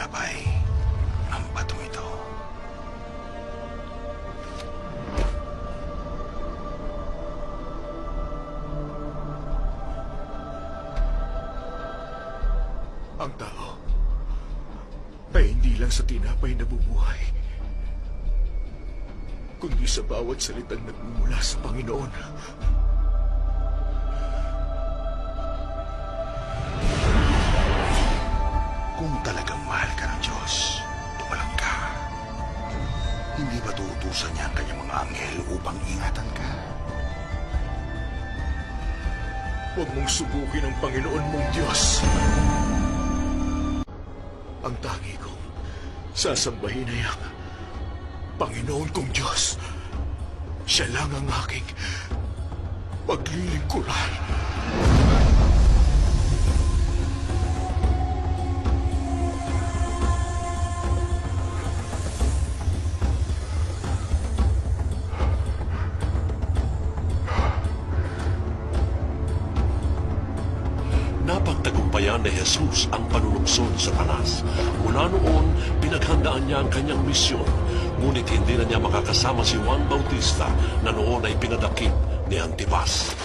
tinapay ang batong ito. Ang tao ay hindi lang sa tinapay nabubuhay, kundi sa bawat salitang nagmumula sa Panginoon. Kung talagang mahal ka ng Diyos, tumalang ka. Hindi ba tuutusan niya ang kanyang mga anghel upang ingatan ka? Huwag mong subukin ang Panginoon mong Diyos. Ang tangi kong sasambahin ay ang Panginoon kong Diyos. Siya lang ang aking paglilingkuran. Napagtagumpayan ni Jesus ang panulungsod sa Satanas. Mula noon, pinaghandaan niya ang kanyang misyon. Ngunit hindi na niya makakasama si Juan Bautista na noon ay pinadakip ni Antipas.